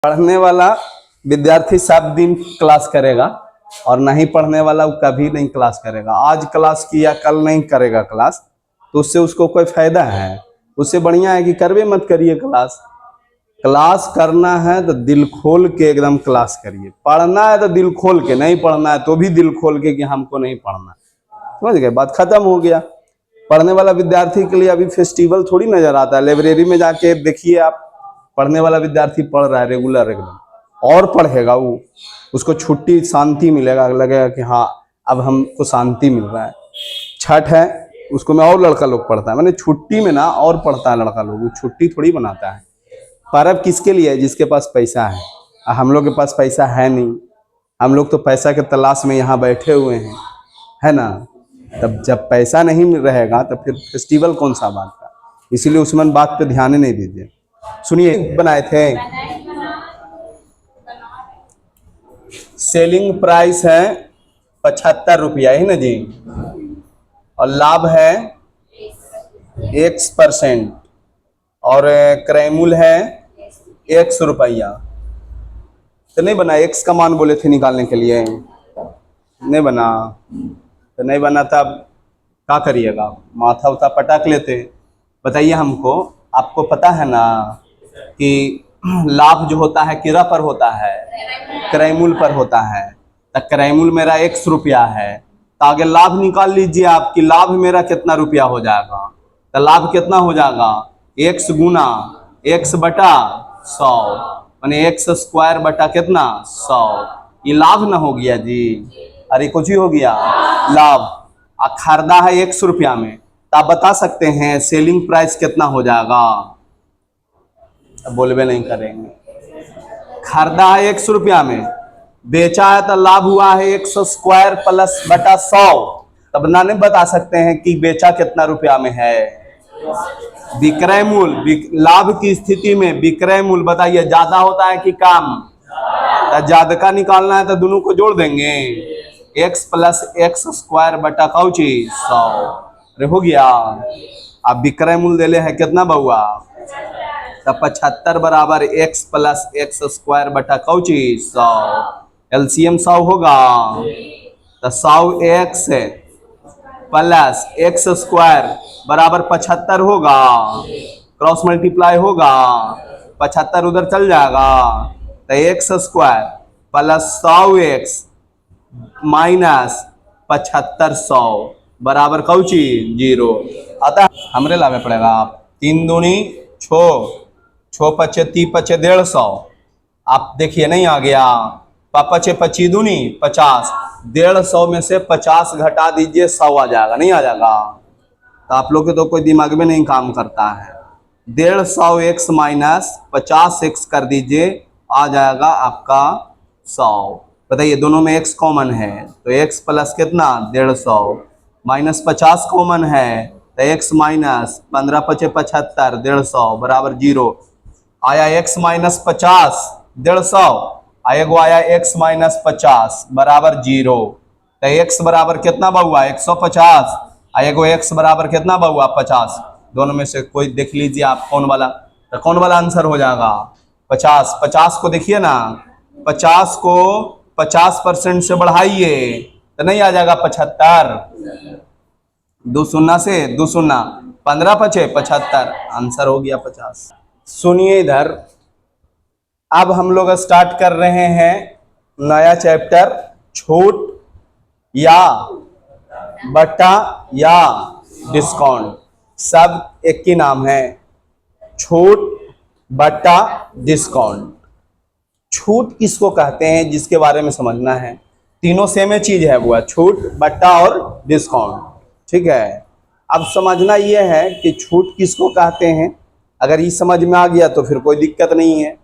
पढ़ने वाला विद्यार्थी सब दिन क्लास करेगा और नहीं पढ़ने वाला वो कभी नहीं क्लास करेगा। आज क्लास किया कल नहीं करेगा क्लास, तो उससे उसको कोई फायदा है? उससे बढ़िया है कि करवे मत करिए क्लास। क्लास करना है तो दिल खोल के एकदम क्लास करिए। पढ़ना है तो दिल खोल के, नहीं पढ़ना है तो भी दिल खोल के कि हमको नहीं पढ़ना। समझ गए? बात खत्म हो गया। पढ़ने वाला विद्यार्थी के लिए अभी फेस्टिवल थोड़ी नजर आता है। लाइब्रेरी में जाके देखिए आप, पढ़ने वाला विद्यार्थी पढ़ रहा है रेगुलर एकदम, और पढ़ेगा वो, उसको छुट्टी शांति मिलेगा, लगेगा कि हाँ अब हमको शांति मिल रहा है। छठ है उसको में और लड़का लोग पढ़ता है, मैंने छुट्टी में ना और पढ़ता है लड़का लोग, वो छुट्टी थोड़ी बनाता है। पर्व किसके लिए है? जिसके पास पैसा है। हम लोग के पास पैसा है नहीं, हम लोग तो पैसा के तलाश में यहाँ बैठे हुए हैं, है ना। तब जब पैसा नहीं रहेगा तो फिर फेस्टिवल कौन सा बात का। इसीलिए उसमें बात पे ध्यान ही नहीं दीजिए। सुनिए, बनाए थे सेलिंग प्राइस है 75 रुपया है ना जी, और लाभ है X%, और क्रैमूल है X रुपया। तो नहीं बना, X का मान बोले थे निकालने के लिए, नहीं बना तो नहीं बना। तब क्या करिएगा? माथा उथा पटक लेते। बताइए हमको, आपको पता है ना कि लाभ जो होता है किरा पर होता है, क्रैमूल पर होता है। तो क्रैमूल मेरा X रुपया है, तो आगे लाभ निकाल लीजिए आप कि लाभ मेरा कितना रुपया हो जाएगा। तो लाभ कितना हो जाएगा? X गुना X बटा 100, माने X स्क्वायर बटा कितना 100। ये लाभ ना हो गया जी? अरे कुछ ही हो गया लाभ। खरीदा है X रुपया में, तो आप बता सकते हैं सेलिंग प्राइस कितना हो जाएगा? बोलबे नहीं करेंगे। खरीदा है X रुपया में, बेचा है तो लाभ हुआ है X स्क्वायर प्लस बटा 100। तब ना नहीं बता सकते हैं कि बेचा कितना रुपया में है। विक्रय मूल्य, लाभ की स्थिति में विक्रय मूल्य बताइए ज्यादा होता है कि कम? तो ज्यादा का निकालना है तो दोनों को जोड़ देंगे, X प्लस X स्क्वायर बटा कौची 100। अरे हो गया। अब विक्रय मूल्य देले है कितना बउआ? तो 75 बराबर X प्लस X स्क्वायर बटा कौची 100। एलसीएम 100 होगा, तो 100X प्लस X स्क्वायर बराबर 75 होगा, क्रॉस मल्टीप्लाई होगा, 75 उधर चल जाएगा। तो X square plus 100X minus 75 बराबर कौची 0। अतः हमरे लावे पड़ेगा। आप 3 दूनी 6, 6 पचे 30 पचे 150। आप देखिए नहीं आ गया। 5 25 दूनी 50, 150 में से 50 घटा दीजिए 100 आ जाएगा, नहीं आ जाएगा? तो आप लोग के तो कोई दिमाग में नहीं काम करता है। 150X माइनस 50X कर दीजिए, आ जाएगा आपका 100। बताइए दोनों में X कॉमन है तो X प्लस कितना 150 माइनस 50 कॉमन है तो X माइनस 15 पचे 75, 150 बराबर 0। आया X माइनस 50 150, आएगो आया X माइनस 50 बराबर 0। तो X बराबर कितना बउआ 150, आएगो X बराबर कितना बउआ 50। दोनों में से कोई देख लीजिए आप कौन वाला, तो कौन वाला आंसर हो जाएगा 50। 50 को देखिए ना, 50 को 50% से बढ़ाइए तो नहीं आ जाएगा 75। 2 शून्य से 2 शून्य 15 पचे 75, आंसर हो गया 50। सुनिए इधर, अब हम लोग स्टार्ट कर रहे हैं नया चैप्टर, छूट या बटा या डिस्काउंट, सब एक ही नाम है, छूट बटा डिस्काउंट। छूट किसको कहते हैं जिसके बारे में समझना है। तीनों सेम चीज है, वो छूट बट्टा और डिस्काउंट, ठीक है। अब समझना ये है कि छूट किसको कहते हैं। अगर ये समझ में आ गया तो फिर कोई दिक्कत नहीं है।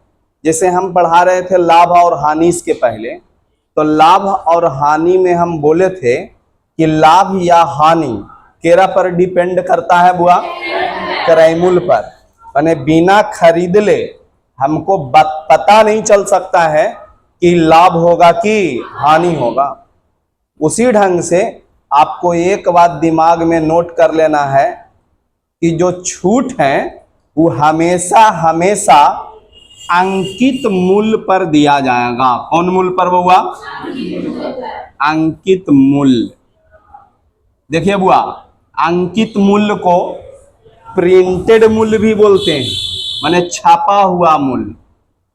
जैसे हम पढ़ा रहे थे लाभ और हानि इसके पहले, तो लाभ और हानि में हम बोले थे कि लाभ या हानि केरा पर डिपेंड करता है बुआ, क्रैमूल पर। माने बिना खरीद ले हमको पता नहीं चल सकता है कि लाभ होगा कि हानि होगा। उसी ढंग से आपको एक बात दिमाग में नोट कर लेना है कि जो छूट है वो हमेशा हमेशा अंकित मूल्य पर दिया जाएगा। कौन मूल्य पर हुआ? अंकित मूल्य। देखिए बुआ, अंकित मूल्य को प्रिंटेड मूल्य भी बोलते हैं, माने छापा हुआ मूल्य।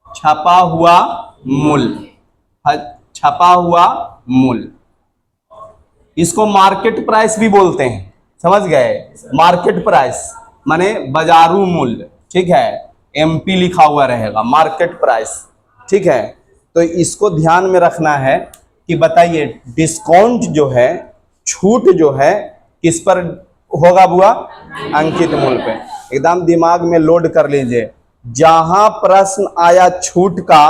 छपा हुआ मूल्य, छपा हुआ मूल्य, इसको मार्केट प्राइस भी बोलते हैं। समझ गए? मार्केट प्राइस माने बाजारू मूल्य, ठीक है। एमपी लिखा हुआ रहेगा, मार्केट प्राइस, ठीक है। तो इसको ध्यान में रखना है कि बताइए डिस्काउंट जो है, छूट जो है, किस पर होगा बुआ? अंकित मूल्य पे। एकदम दिमाग में लोड कर लीजिए, जहां प्रश्न आया छूट का,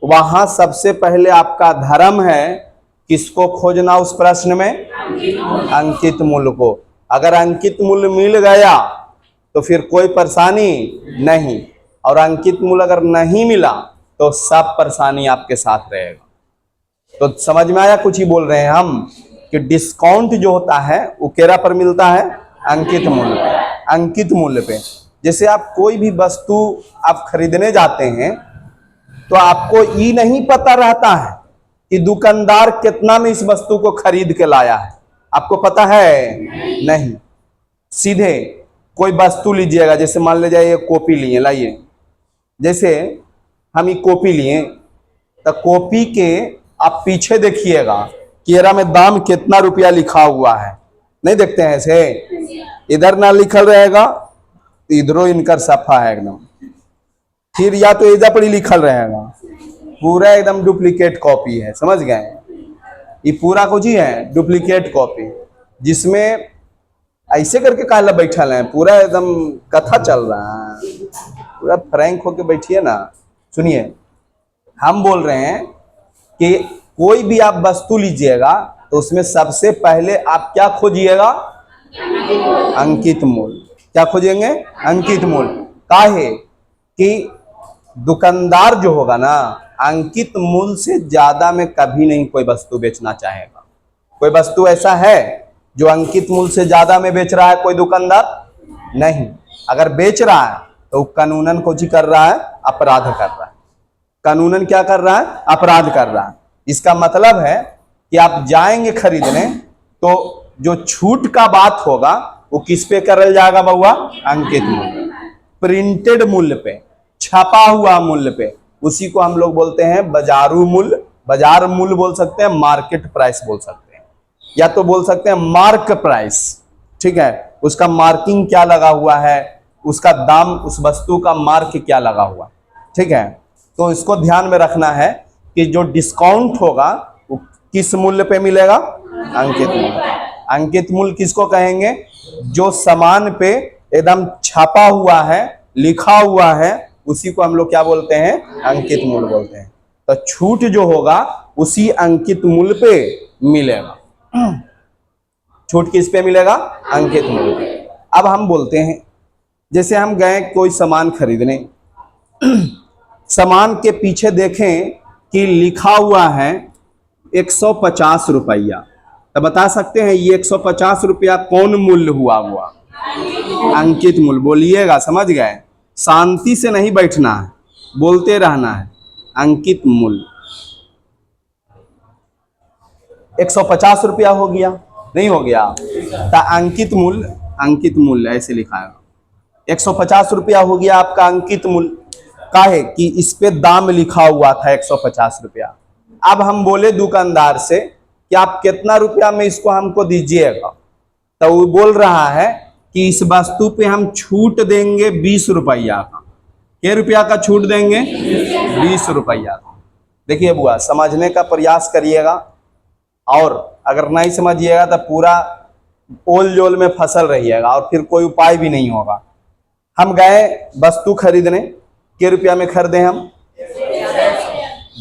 वहां सबसे पहले आपका धर्म है किसको खोजना उस प्रश्न में? अंकित मूल्य को। अगर अंकित मूल्य मिल गया तो फिर कोई परेशानी नहीं, और अंकित मूल्य अगर नहीं मिला तो सब परेशानी आपके साथ रहेगा। तो समझ में आया? कुछ ही बोल रहे हैं हम कि डिस्काउंट जो होता है वो केरा पर मिलता है? अंकित मूल्य पे। अंकित मूल्य पे जैसे आप कोई भी वस्तु आप खरीदने जाते हैं तो आपको ये नहीं पता रहता है कि दुकानदार कितना में इस वस्तु को खरीद के लाया है, आपको पता है? नहीं। सीधे कोई वस्तु लीजिएगा, जैसे मान लीजिए ये कॉपी लिए, लाइए, जैसे हम ये कॉपी लिए तो कॉपी के आप पीछे देखिएगा कि एरा में दाम कितना रुपया लिखा हुआ है, नहीं देखते हैं ऐसे? इधर ना लिखल रहेगा तो इधरों इनकर सफा है एकदम, फिर या तो इधर पर ही लिखल रहेगा, पूरा एकदम डुप्लीकेट कॉपी है। समझ गए? ये पूरा कुछ ही है डुप्लीकेट कॉपी, जिसमें ऐसे करके काला बैठल है, पूरा एकदम कथा चल रहा है। पूरा फ्रैंक होके बैठिए ना। सुनिए, हम बोल रहे हैं कि कोई भी आप वस्तु लीजिएगा तो उसमें सबसे पहले आप क्या खोजिएगा? अंकित मूल्य। क्या खोजेंगे? अंकित मूल्य। काहे कि दुकानदार जो होगा ना, अंकित मूल्य से ज्यादा में कभी नहीं कोई वस्तु बेचना चाहेगा। कोई वस्तु ऐसा है जो अंकित मूल्य से ज्यादा में बेच रहा है कोई दुकानदार? नहीं। अगर बेच रहा है तो कानूनन कुछ कर रहा है? अपराध कर रहा है। कानूनन क्या कर रहा है? अपराध कर रहा है। इसका मतलब है कि आप जाएंगे खरीदने तो जो छूट का बात होगा वो किस पे करल जाएगा बउआ? अंकित मूल्य, प्रिंटेड मूल्य पे, छपा हुआ मूल्य पे। उसी को हम लोग बोलते हैं बाजारू मूल्य, बाजार मूल्य बोल सकते हैं, मार्केट प्राइस बोल सकते हैं, या तो बोल सकते हैं मार्क प्राइस। ठीक है, उसका मार्किंग क्या लगा हुआ है, उसका दाम, उस वस्तु का मार्क क्या लगा हुआ। ठीक है, तो इसको ध्यान में रखना है कि जो डिस्काउंट होगा वो किस मूल्य पे मिलेगा? अंकित मूल्य। अंकित मूल्य किसको कहेंगे? जो सामान पे एकदम छपा हुआ है, लिखा हुआ है, उसी को हम लोग क्या बोलते हैं? अंकित मूल्य बोलते हैं। तो छूट जो होगा उसी अंकित मूल्य पे मिलेगा। छूट किस पे मिलेगा? अंकित मूल्य पे। अब हम बोलते हैं, जैसे हम गए कोई सामान खरीदने, सामान के पीछे देखें कि लिखा हुआ है 150 रुपया, तो बता सकते हैं ये 150 रुपया कौन मूल्य हुआ? अंकित मूल्य। बोलिएगा, समझ गए? शांति से नहीं बैठना है, बोलते रहना है। अंकित मूल्य 150 रुपया हो गया, नहीं हो गया? तो अंकित मूल्य, अंकित मूल्य ऐसे लिखा है, 150 रुपया हो गया आपका अंकित मूल्य। काहे कि इस पे दाम लिखा हुआ था 150 रुपया। अब हम बोले दुकानदार से कि आप कितना रुपया में इसको हमको दीजिएगा, तो वो बोल रहा है कि इस वस्तु पे हम छूट देंगे 20 रुपया का। क्या रुपया का छूट देंगे? 20 रुपया का। देखिए बुआ, समझने का प्रयास करिएगा, और अगर नहीं समझिएगा तो पूरा ओल जोल में फसल रहिएगा और फिर कोई उपाय भी नहीं होगा। हम गए वस्तु खरीदने, क्या रुपया में खरीदे हम?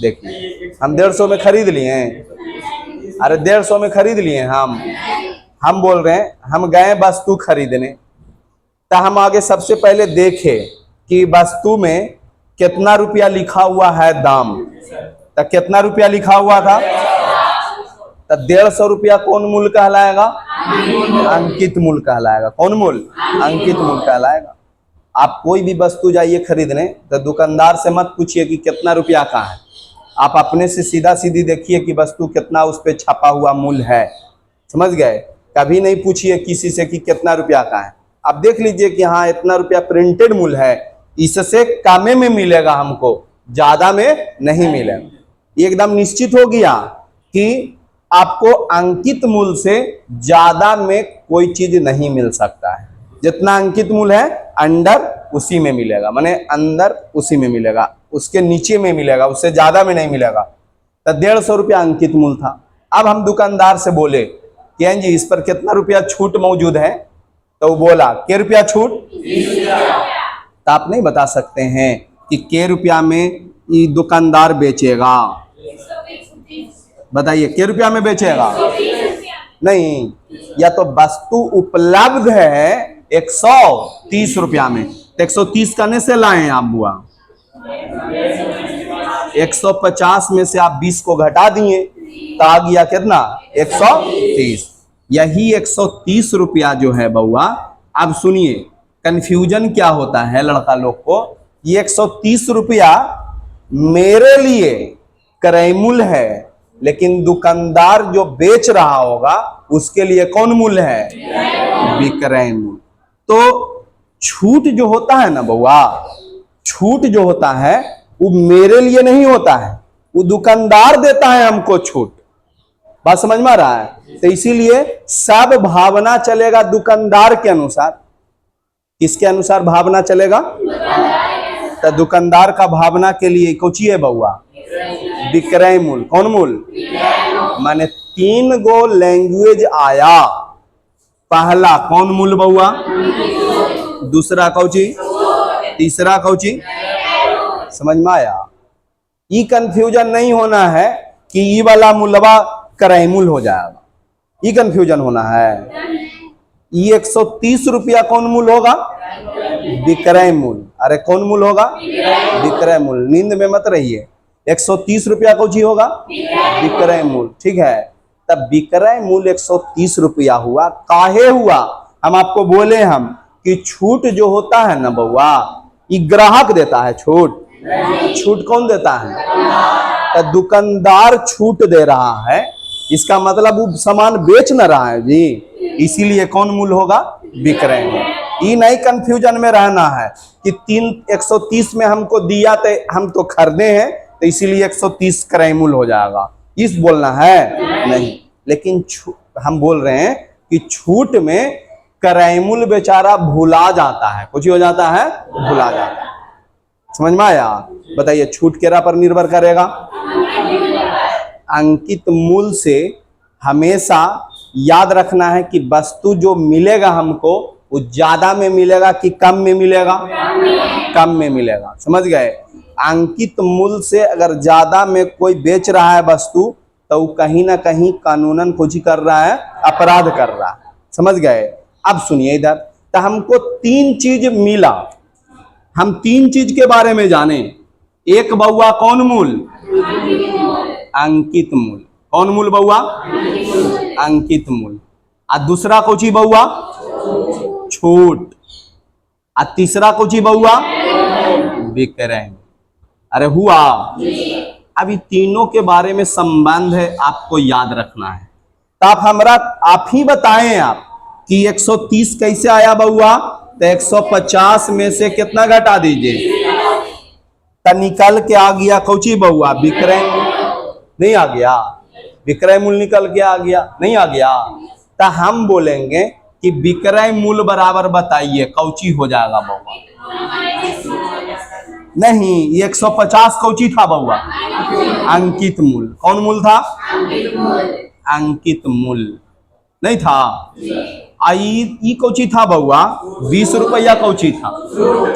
देखिए, हम 150 में खरीद लिए हैं। अरे 150 में खरीद लिए हम बोल रहे हैं हम गए वस्तु खरीदने, तो हम आगे सबसे पहले देखे कि वस्तु में कितना रुपया लिखा हुआ है दाम। तो कितना रुपया लिखा हुआ था? तो 150 रुपया कौन मूल्य कहलाएगा? अंकित मूल्य कहलाएगा। कौन मूल्य? अंकित मूल्य कहलाएगा। आप कोई भी वस्तु जाइए खरीदने तो दुकानदार से मत पूछिए कि कितना रुपया का है, आप अपने से सीधा सीधी देखिए कि वस्तु कितना उस पर छपा हुआ मूल्य है। समझ गए? कभी नहीं पूछिए किसी से कि कितना रुपया का है। आप देख लीजिए कि हाँ इतना रुपया प्रिंटेड मूल्य है, इससे कम में मिलेगा हमको, ज्यादा में नहीं मिलेगा। एकदम निश्चित हो गया कि आपको अंकित मूल्य से ज्यादा में कोई चीज नहीं मिल सकता है। जितना अंकित मूल्य है अंडर उसी में मिलेगा, माने अंदर उसी में मिलेगा, उसके नीचे में मिलेगा, उससे ज्यादा में नहीं मिलेगा। तो 150 रुपया अंकित मूल्य था। अब हम दुकानदार से बोले कि जी इस पर कितना रुपया छूट मौजूद है, तो वो बोला के रुपया छूट। तो आप नहीं बता सकते हैं कि के रुपया में ये दुकानदार बेचेगा। बताइए के रुपया में बेचेगा? नहीं, या तो वस्तु उपलब्ध है 130 रुपया में, तो 130 करने से लाए आप बुआ, 150 में से आप 20 को घटा दिए तो आ गया कितना? 130। यही 130 रुपया जो है बउआ, अब सुनिए कंफ्यूजन क्या होता है लड़का लोग को, ये 130 रुपया मेरे लिए क्रय मूल्य है, लेकिन दुकानदार जो बेच रहा होगा उसके लिए कौन मूल्य है? विक्रय मूल्य। तो छूट जो होता है ना बउआ, छूट जो होता है वो मेरे लिए नहीं होता है, वो दुकानदार देता है हमको छूट। बात समझ में आ रहा है? तो इसीलिए सब भावना चलेगा दुकानदार के अनुसार। किसके अनुसार भावना चलेगा? तो दुकानदार का भावना के लिए कौची है बउआ? विक्रय मूल्य। कौन मूल्य? माने 3 गो लैंग्वेज आया। पहला कौन मूल्य बउआ? दूसरा कौची? तीसरा कौची? समझ में आया? ये कंफ्यूजन नहीं होना है कि ये वाला मूल्यवा क्रय मूल्य हो जाएगा, ये कंफ्यूजन होना है। ये 130 रुपया कौन मूल्य होगा? विक्रय मूल्य। अरे कौन मूल्य होगा? विक्रय मूल्य। नींद में मत रहिए। 130 रुपया कौची होगा? विक्रय मूल्य। ठीक है, तब विक्रय मूल्य 130 रुपया हुआ। काहे हुआ? हम आपको बोले हम कि छूट जो होता है ना बउआ, ये ग्राहक देता है छूट। छूट कौन देता है? तो दुकानदार छूट दे रहा है, इसका मतलब वो सामान बेच न रहा है जी, इसीलिए कौन मूल्य होगा? विक्रय मूल्य। ये नहीं कंफ्यूजन में रहना है कि 130 में हमको दिया तो हम तो खरीदे हैं तो इसीलिए 130 क्रय मूल्य हो जाएगा, इस बोलना है नहीं। लेकिन हम बोल रहे हैं कि छूट में क्रय मूल्य बेचारा भुला जाता है। कुछ हो जाता है? भुला जाता है। समझ में आया? बताइए छूट केरा पर निर्भर करेगा? अंकित मूल्य से हमेशा याद रखना है कि वस्तु जो मिलेगा हमको वो ज्यादा में मिलेगा कि कम में मिलेगा? कम में मिलेगा। समझ गए? अंकित मूल्य से अगर ज्यादा में कोई बेच रहा है वस्तु तो वो कहीं ना कहीं कानूनन कुछ कर रहा है, अपराध कर रहा है। समझ गए? अब सुनिए इधर, तो हमको 3 चीज मिला, हम 3 चीज के बारे में जाने। एक बउआ कौन मूल्य? अंकित मूल्य। कौन मूल्य बउआ? अंकित मूल्य। और दूसरा कौची बउआ? छूट। और तीसरा कौची बउआ? विक्रय। अरे हुआ? अभी तीनों के बारे में संबंध है, आपको याद रखना है। तो आप ही बताएं आप कि 130 कैसे आया बउआ? तो 150 में से कितना घटा दीजिए? तो निकल के आ गया कौची बउआ? विक्रय। नहीं आ गया? विक्रय मूल्य निकल के आ गया? नहीं आ गया? तो हम बोलेंगे कि विक्रय मूल्य बराबर बताइए कौची हो जाएगा बउआ? नहीं, ये 150 कौची था बउआ? अंकित मूल्य। कौन मूल्य था? अंकित मूल्य नहीं था। आई कौची था बउआ? 20 रुपया कौची था?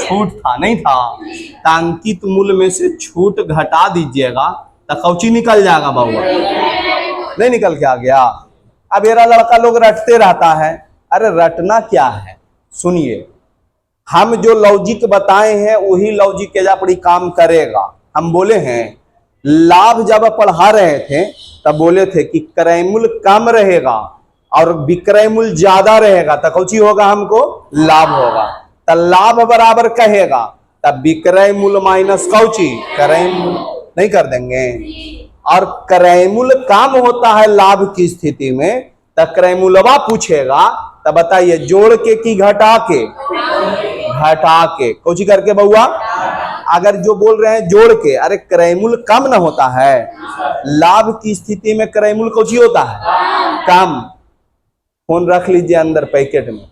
छूट था। नहीं था? तो अंकित मूल्य में से छूट घटा दीजिएगा तो कौची निकल जाएगा बउआ? नहीं निकल के आ गया? अब मेरा लड़का लोग रटते रहता है। अरे रटना क्या है? सुनिए, हम जो लॉजिक बताए हैं वही लॉजिक के जा काम करेगा। हम बोले हैं लाभ जब पढ़ा रहे थे तब बोले थे कि क्रय मूल्य कम रहेगा और विक्रय मूल्य ज्यादा रहेगा तो कौची होगा? हमको लाभ होगा। तो लाभ बराबर कहेगा तब विक्रय मूल्य माइनस कौची क्रय मूल्य, नहीं कर देंगे। और क्रय मूल्य कम होता है लाभ की स्थिति में, तो क्रय मूल्यवा पूछेगा, तब बताइए जोड़ के कि घटा के, घटा के कौची करके बउआ। अगर जो बोल रहे हैं जोड़ के, अरे क्रय मूल्य कम ना होता है, लाभ की स्थिति में क्रय मूल्य कौची होता है कम। फोन रख लीजिए अंदर पैकेट में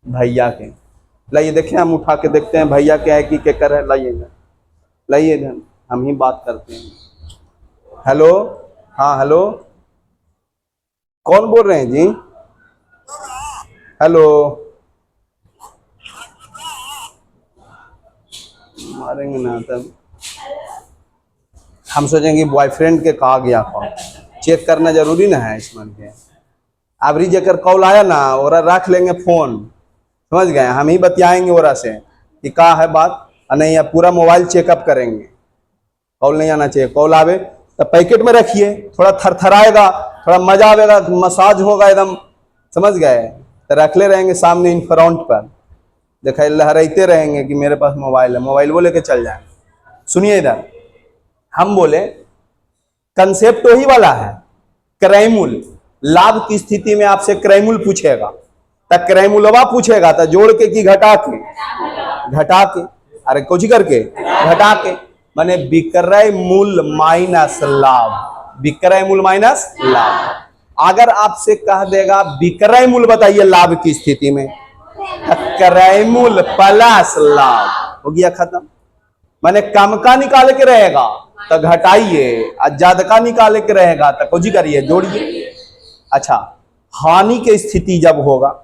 भैया के, लाइए देखिए, हम उठा के देखते हैं भैया क्या है कि क्या कर है। लाइएगा, लाइएगा, हम ही बात करते हैं। हेलो, हाँ हेलो, कौन बोल रहे हैं जी? हेलो, मारेंगे ना तब हम सोचेंगे बॉयफ्रेंड के कहा गया कॉल, चेक करना जरूरी ना है इसमें के। अबरी जकर कॉल आया ना और रख लेंगे फोन, समझ गए, हम ही बतियाएंगे ओरा से कि का है बात, नहीं पूरा मोबाइल चेकअप करेंगे। कॉल नहीं आना चाहिए, कॉल आवे तो पैकेट में रखिए, थोड़ा थरथराएगा, थोड़ा मजा आएगा, मसाज होगा एकदम, समझ गए, तो रखले रहेंगे सामने इन फ्रंट पर, देखा लहराते रहेंगे कि मेरे पास मोबाइल है, मोबाइल वो लेके चल जाए। सुनिए इधर, हम बोले कंसेप्ट वही वाला है, क्रय मूल्य। लाभ की स्थिति में आपसे क्रय मूल्य पूछेगा, तब क्रय मूल्यवा पूछेगा तो जोड़ के कि घटा के, घटा के, अरे कुछ करके घटा के, माने विक्रय मूल्य माइनस लाभ, विक्रय मूल्य माइनस लाभ। अगर आपसे कह देगा विक्रय मूल्य बताइए लाभ की स्थिति में, क्रय मूल्य प्लस लाभ, हो गया खत्म। माने कम का निकाले के रहेगा तो घटाइए, और ज्यादा का निकाले के रहेगा तो कुछ करिए जोड़िए। अच्छा, हानि की स्थिति जब होगा,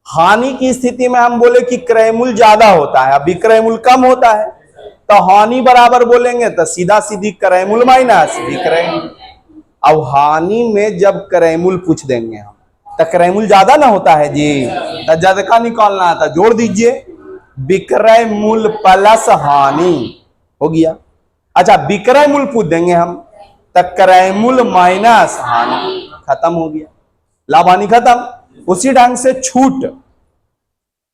हानि की स्थिति में हम बोले कि क्रय मूल्य ज्यादा होता है, विक्रय मूल्य कम होता है, तो हानि बराबर बोलेंगे तो सीधा सीधी क्रय मूल्य माइनस विक्रय मूल्य। अब हानि में जब क्रय मूल्य पूछ देंगे हम, तो क्रय मूल्य ज्यादा ना होता है जी, तो ज्यादा का निकालना था जोड़ दीजिए, विक्रय मूल्य प्लस हानि, हो गया। अच्छा, विक्रय मूल्य पूछ देंगे हम तो क्रय मूल्य माइनस हानि, खत्म हो गया, लाभ हानि खत्म। उसी ढंग से छूट,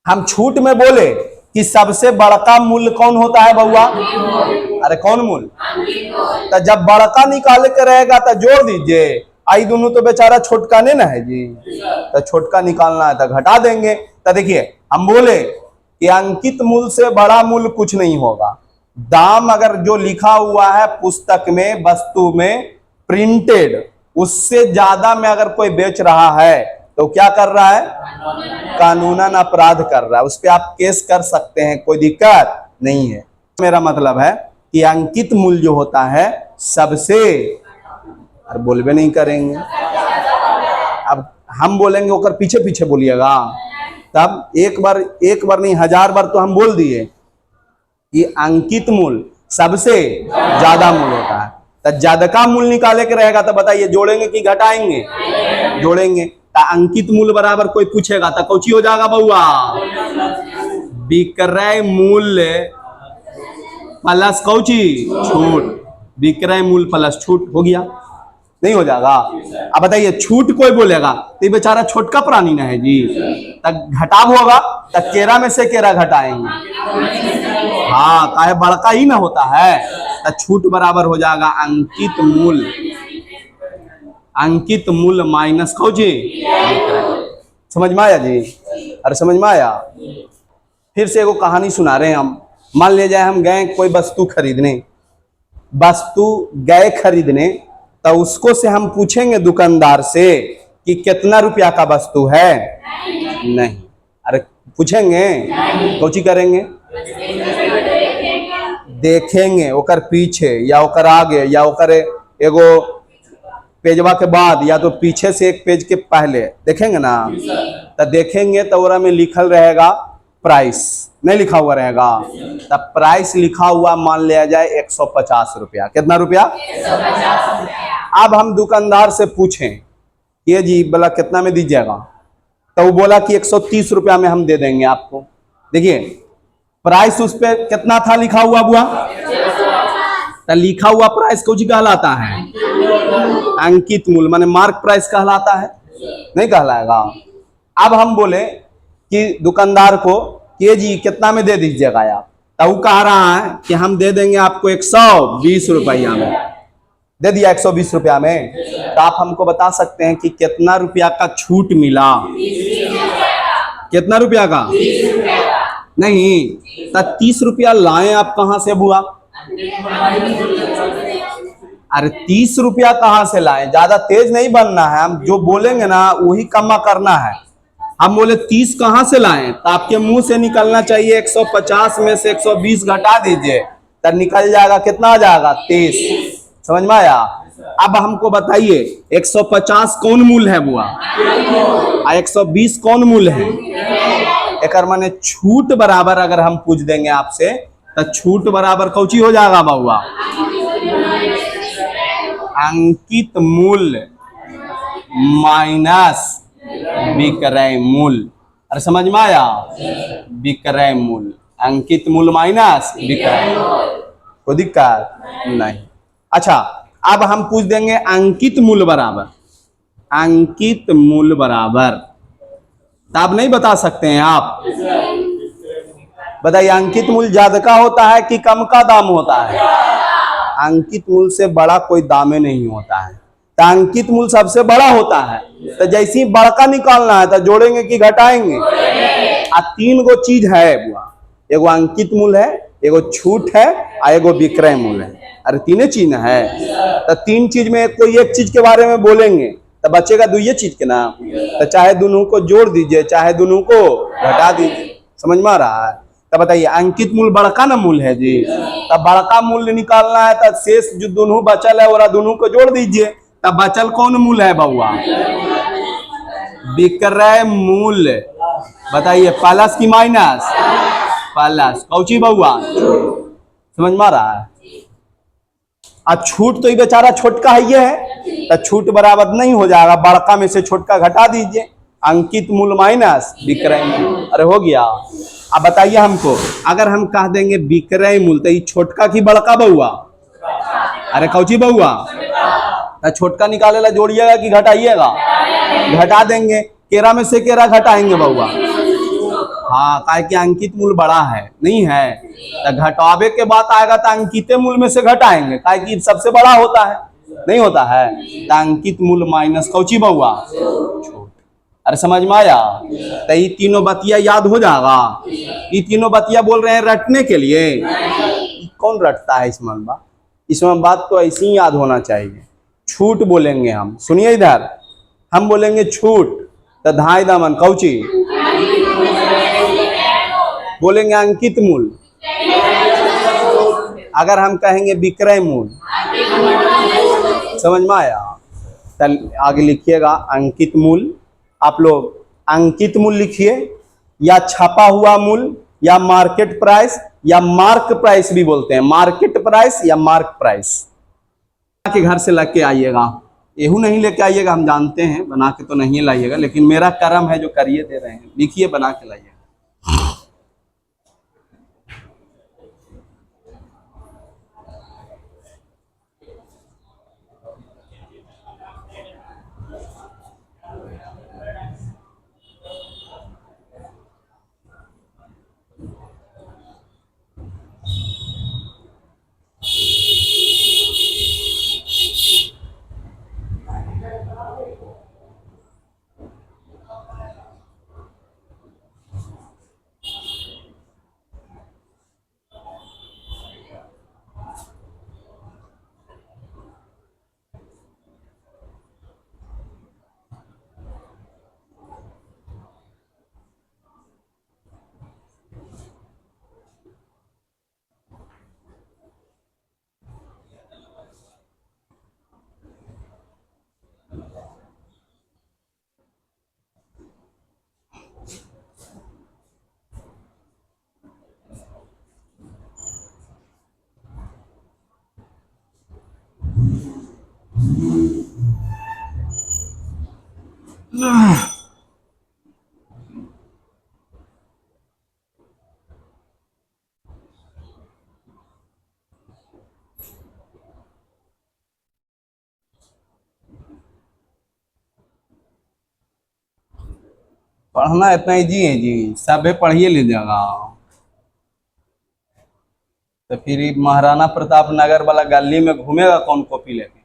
हम छूट में बोले कि सबसे बड़का मूल्य कौन होता है बउआ, अरे कौन मूल्य, तो जब बड़का निकाले के रहेगा तो जोड़ दीजिए, आई दोनों तो बेचारा छोटका नहीं ना है जी, तो छोटका निकालना है तो घटा देंगे। तो देखिए हम बोले कि अंकित मूल्य से बड़ा मूल्य कुछ नहीं होगा, दाम अगर जो लिखा हुआ है पुस्तक में, वस्तु में प्रिंटेड, उससे ज्यादा में अगर कोई बेच रहा है तो क्या कर रहा है, कानूनन अपराध कर रहा है, उस पर आप केस कर सकते हैं, कोई दिक्कत नहीं है। मेरा मतलब है कि अंकित मूल्य जो होता है सबसे, और बोलबे नहीं करेंगे, अब हम बोलेंगे ओकर पीछे पीछे बोलिएगा, तब एक बार नहीं 1000 बार तो हम बोल दिए कि अंकित मूल्य सबसे ज्यादा मूल्य होता है, तो ज्यादा का मूल्य निकाले के रहेगा तो बताइए जोड़ेंगे कि घटाएंगे, जोड़ेंगे। तो अंकित मूल्य बराबर कोई पूछेगा तो कौची हो जाएगा बउआ, विक्रय मूल्य प्लस कौची छूट, विक्रय मूल्य प्लस छूट, हो गया, नहीं हो जाएगा। अब बताइए छूट कोई बोलेगा तो बेचारा छोटका प्राणी ना है जी, तब घटाव होगा तो केरा में से केरा घटाएंगे, हाँ काहे बड़का ही ना होता है, तो छूट बराबर हो जाएगा अंकित मूल्य, अंकित मूल्य माइनस कौची, समझ में आया जी, अरे समझ में आया। फिर से एगो कहानी सुना रहे हैं हम। मान ले जाए हम गए कोई वस्तु खरीदने, वस्तु गए खरीदने, तो उसको से हम पूछेंगे दुकानदार से कि कितना रुपया का वस्तु है, नहीं, अरे पूछेंगे कौची करेंगे, देखेंगे ओकर पीछे या ओकर आगे या ओकर एगो पेजवा के बाद या तो पीछे से एक पेज के पहले देखेंगे ना, तो देखेंगे तो ओरा में लिखल रहेगा प्राइस, नहीं लिखा हुआ रहेगा, तब प्राइस लिखा हुआ मान लिया जाए 150 रुपया, कितना रुपया, 150 रुपया। अब हम दुकानदार से पूछें ये जी बोला कितना में दीजिएगा, तो वो बोला कि 130 रुपया में हम दे देंगे आपको। देखिए प्राइस उस पर कितना था लिखा हुआ बुआ, तो लिखा हुआ प्राइस कुछ कहलाता है अंकित मूल्य, माने मार्क प्राइस कहलाता है, नहीं कहलाएगा। अब हम बोले कि दुकानदार को केजी कितना में दे दीजिएगा आप? तो वो कह रहा है कि हम दे देंगे आपको 120 रुपया में। दे दिया 120 रुपया में। तो आप हमको बता सकते हैं कि कितना रुपया का छूट मिला? कितना रुपया का? नहीं, तो 30 रुपया लाए आप कहां से बुआ? अरे 30 रुपया कहां से लाए? ज्यादा तेज नहीं बनना है, हम जो बोलेंगे ना वही कमा करना है। हम बोले 30 कहां से लाए, तो आपके मुंह से निकलना चाहिए 150 में से 120 घटा दीजिए, तब निकल जाएगा कितना आ जाएगा? 30। समझ में आया? अब हमको बताइए 150 कौन मूल है बुआ, और 120 कौन मूल है? एक माने छूट बराबर अगर हम पूछ देंगे आपसे, तो छूट बराबर कौची हो जाएगा बाबुआ? अंकित मूल्य माइनस विक्रय मूल्य। अरे समझ में आया? विक्रय मूल्य, अंकित मूल्य माइनस विक्रय। कोई दिक्कत नहीं। अच्छा, अब हम पूछ देंगे अंकित मूल्य बराबर, अंकित मूल्य बराबर, तो आप नहीं बता सकते हैं आप? बताइए, अंकित मूल्य ज्यादा का होता है कि कम का दाम होता है? अंकित मूल्य से बड़ा कोई दाम नहीं होता है, तो अंकित मूल्य सबसे बड़ा होता है। तो जैसे ही बड़का निकालना है तो जोड़ेंगे कि घटाएंगे? आ तीन गो चीज है बुआ, एगो अंकित मूल्य है, एगो छूट है, और एगो विक्रय मूल्य है। अरे तीन चीज है, तो तीन चीज में कोई एक चीज के बारे में बोलेंगे तो बचेगा दो ये चीज के नाम। तो चाहे दोनों को जोड़ दीजिए, चाहे दोनों को घटा दीजिए। समझ में आ रहा है? तो बताइए, अंकित मूल्य बड़का ना मूल्य है जी, तब बड़का मूल्य निकालना है तो शेष जो दोनों बचल है और दोनों को जोड़ दीजिए। तब बचल कौन मूल्य है बउआ? विक्रय मूल्य। बताइए, प्लस की माइनस? प्लस। कौची बउआ? समझ में आ रहा है? अब छूट तो ये बेचारा छोटका है, ये है, तो छूट बराबर नहीं हो जाएगा, बड़का में से छोटका घटा दीजिए। अंकित मूल्य माइनस विक्रय मूल्य। अरे हो गया। अब बताइए हमको, अगर हम कह देंगे विक्रय मूल्य, तो ये छोटका की बड़का बउआ? अरे कौची बउआ? तो छोटका निकाले ला जोड़िएगा कि घटाइएगा? घटा देंगे। केरा में से केरा घटाएंगे बउआ? हाँ, काहे कि अंकित मूल्य बड़ा है, नहीं है, तो घटावे के बात आएगा तो अंकित मूल्य में से घटाएंगे, काहे कि सबसे बड़ा होता है, नहीं होता है। तो अंकित मूल्य माइनस कौची बउआ? छूट। अरे समझ में आया? तो ये तीनों बतिया याद हो जाएगा। ये तीनों बतिया बोल रहे हैं रटने के लिए। कौन रटता है इसमें बात? इसमें बात तो ऐसी ही याद होना चाहिए। छूट बोलेंगे हम, सुनिए इधर, हम बोलेंगे छूट, तो धाई दामन कौची बोलेंगे? अंकित मूल्य। अगर हम कहेंगे विक्रय मूल्य, समझ में आया? चल आगे लिखिएगा अंकित मूल्य। आप लोग अंकित मूल्य लिखिए, या छपा हुआ मूल्य, या मार्केट प्राइस, या मार्क प्राइस भी बोलते हैं, मार्केट प्राइस या मार्क प्राइस। के घर से लेके आइएगा, एहू नहीं लेके आइएगा, हम जानते हैं, बना के तो नहीं लाइएगा, लेकिन मेरा कर्म है जो करिए दे रहे हैं, लिखिए बना के लाइएगा। पढ़ना इतना इजी है जी, सब है पढ़िए लीजिएगा। तो फिर ये महाराणा प्रताप नगर वाला गली में घूमेगा कौन कॉपी लेके?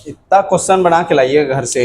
इतना क्वेश्चन बना के लाइए घर से।